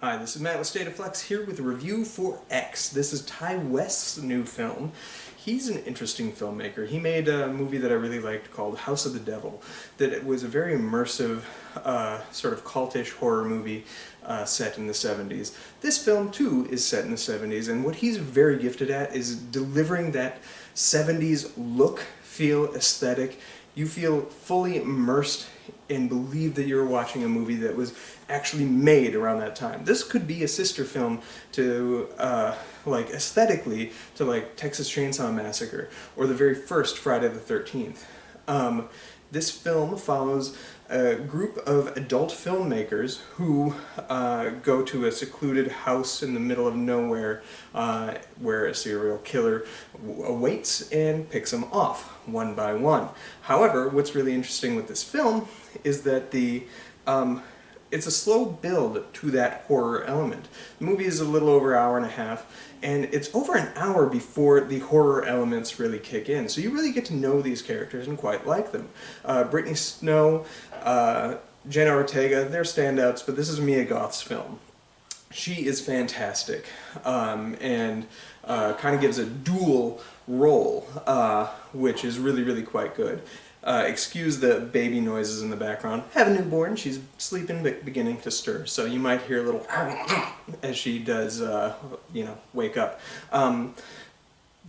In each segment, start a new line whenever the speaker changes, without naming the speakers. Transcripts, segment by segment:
Hi, this is Matt with State of Flex here with a review for X. This is Ty West's new film. He's an interesting filmmaker. He made a movie that I really liked called House of the Devil, that it was a very immersive, sort of cultish horror movie set in the 70s. This film, too, is set in the 70s, and what he's very gifted at is delivering that 70s look, feel, aesthetic. You feel fully immersed and believe that you're watching a movie that was actually made around that time. This could be a sister film to, like, aesthetically, to, like, Texas Chainsaw Massacre, or the very first Friday the 13th. This film follows a group of adult filmmakers who go to a secluded house in the middle of nowhere where a serial killer awaits and picks them off one by one. However, what's really interesting with this film is that it's a slow build to that horror element. The movie is a little over an hour and a half, and it's over an hour before the horror elements really kick in. So you really get to know these characters and quite like them. Brittany Snow, Jenna Ortega, they're standouts, but this is Mia Goth's film. She is fantastic, and kind of gives a dual role, which is really, really quite good. Excuse the baby noises in the background. Have a newborn, she's sleeping but beginning to stir, so you might hear a little as she does, wake up.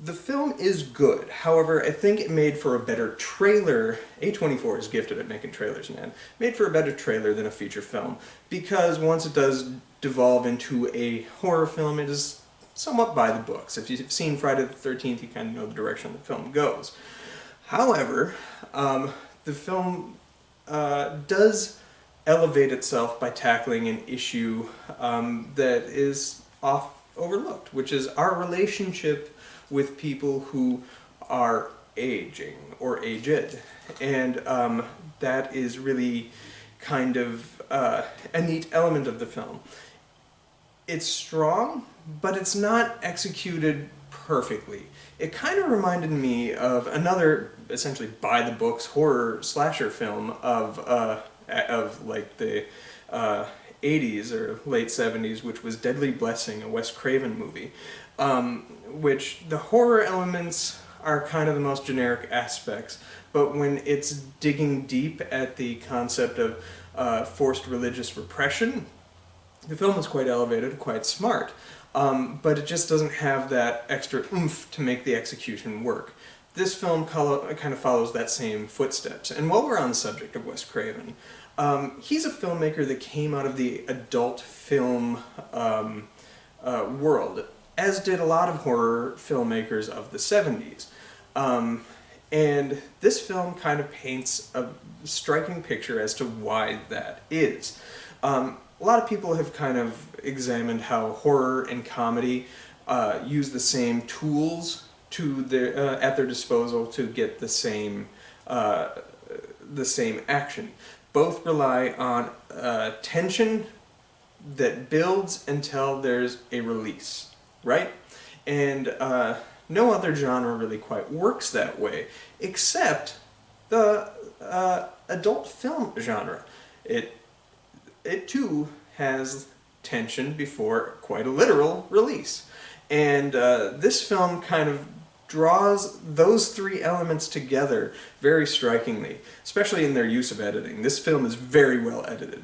The film is good, however, I think it made for a better trailer. A24 is gifted at making trailers, man. Made for a better trailer than a feature film, because once it does devolve into a horror film, it is somewhat by the books. If you've seen Friday the 13th, you kind of know the direction the film goes. However, the film does elevate itself by tackling an issue that is overlooked, which is our relationship with people who are aging or aged. And that is really kind of a neat element of the film. It's strong, but it's not executed perfectly. It kind of reminded me of another, essentially by-the-books horror slasher film of like the 80s or late 70s, which was Deadly Blessing, a Wes Craven movie, which the horror elements are kind of the most generic aspects, but when it's digging deep at the concept of forced religious repression, the film is quite elevated, quite smart, but it just doesn't have that extra oomph to make the execution work. This film kind of follows that same footsteps. And while we're on the subject of Wes Craven, he's a filmmaker that came out of the adult film world, as did a lot of horror filmmakers of the 70s. And this film kind of paints a striking picture as to why that is. A lot of people have kind of examined how horror and comedy use the same tools at their disposal to get the same action. Both rely on tension that builds until there's a release, right? And no other genre really quite works that way, except the adult film genre. It too has tension before quite a literal release. And this film kind of draws those three elements together very strikingly, especially in their use of editing. This film is very well edited.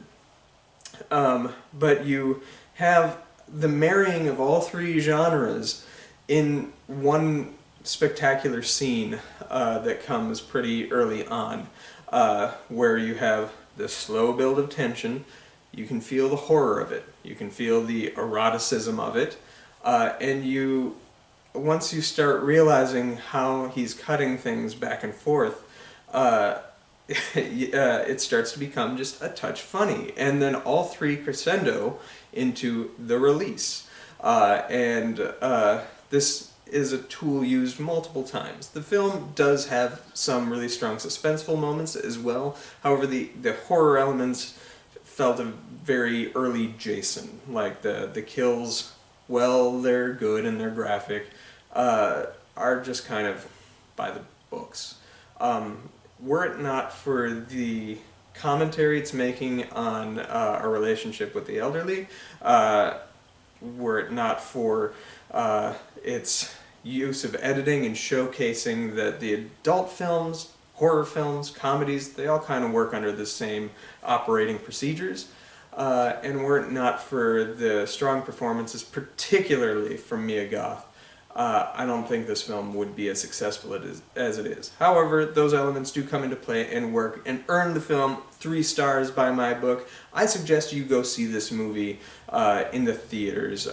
But you have the marrying of all three genres in one spectacular scene that comes pretty early on, where you have the slow build of tension. You can feel the horror of it, you can feel the eroticism of it, and once you start realizing how he's cutting things back and forth, it starts to become just a touch funny, and then all three crescendo into the release. This is a tool used multiple times. The film does have some really strong suspenseful moments as well, however the horror elements felt a very early Jason. Like the kills, well, they're good and they're graphic, are just kind of by the books. Were it not for the commentary it's making on our relationship with the elderly, were it not for its use of editing and showcasing that the adult films, horror films, comedies, they all kind of work under the same operating procedures. And were it not for the strong performances, particularly from Mia Goth, I don't think this film would be as successful as it is. However, those elements do come into play and work and earn the film 3 stars by my book. I suggest you go see this movie in the theaters,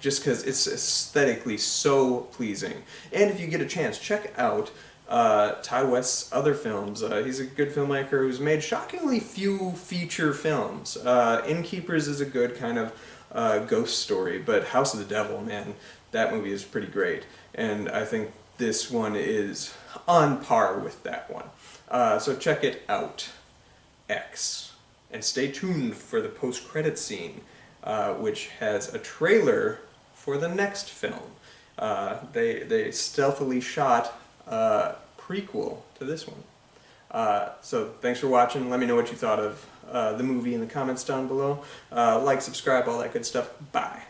just because it's aesthetically so pleasing. And if you get a chance, check out Ty West's other films. He's a good filmmaker who's made shockingly few feature films. Innkeepers is a good kind of ghost story, but House of the Devil, man, that movie is pretty great. And I think this one is on par with that one. So check it out, X. And stay tuned for the post-credit scene, which has a trailer for the next film. They stealthily shot prequel to this one. So thanks for watching. Let me know what you thought of the movie in the comments down below. Like, subscribe, all that good stuff. Bye.